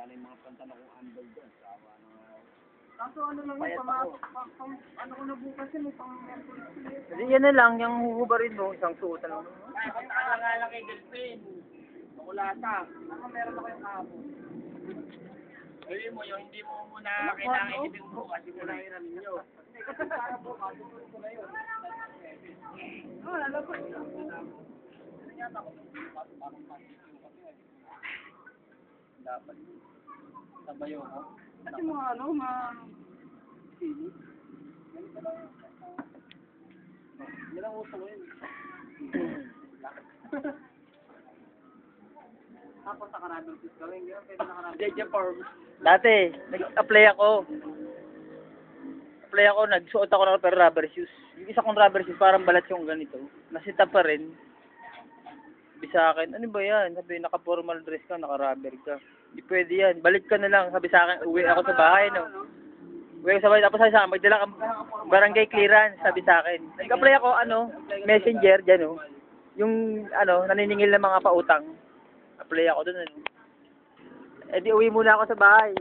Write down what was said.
wala na yung mga pantalon kong under doon. Sawa na nga. Kaso ano lang yun, ano ko na bukas yun, may pang Kasi yan na lang, yung huhubarin mo, isang suotan lang. Ay, kung nga lang kay Delphin. Makulata. Ako meron ako yung kahapon. Gawin mo yung hindi mo muna kailangan ibig mo kasi muna hiram ninyo. Kasi para bukas, susunod ko na yun. Oo, lalabas. Dapat. Sabayo ko. Kasi mga ano, mga... Yan ang uso ko yun. Tapos sa karadong sis gawin, gano'n pwede na karadong. JJ Farm. Dati, nag-apply ako. Nagsuot ako ng pero rubber shoes. Yung isa kong rubber shoes, parang balat yung ganito. Nasita pa rin. Sabi sa akin, ano ba yan? Sabi, naka-formal dress ka, naka-rubber ka. Hindi pwede yan. Balik ka na lang. Sabi sa akin, uwi ako sa bahay, no? Uwi ako sa bahay. Tapos sabi sa akin, magdala ka barangay clearance, sabi sa akin. Nag-apply ako, messenger, dyan, no? Yung, naniningil ng mga pautang. Apply ako doon, ano? Eh, di uwi muna ako sa bahay.